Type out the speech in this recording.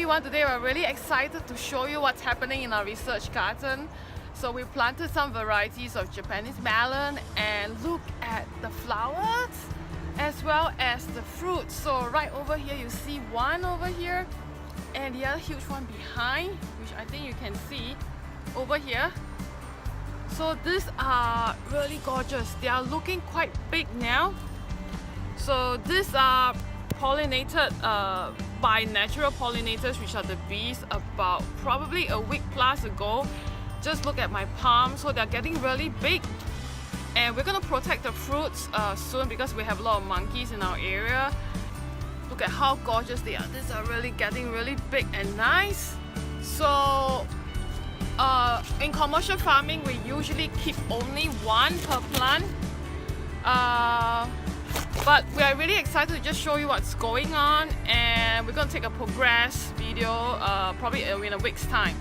everyone, today we're really excited to show you what's happening in our research garden. So we planted some varieties of Japanese melon, and look at the flowers as well as the fruits. So right over here you see one over here and the other huge one behind, which I think you can see over here. So these are really gorgeous. They are looking quite big now. So these are pollinated by natural pollinators, which are the bees, about probably a week plus ago. Just look at my palm. So they're getting really big, and we're going to protect the fruits soon because we have a lot of monkeys in our area. Look at how gorgeous they are. These are really getting really big and nice. So in commercial farming, we usually keep only one per plant. But we are really excited to just show you what's going on, and we're going to take a progress video probably in a week's time.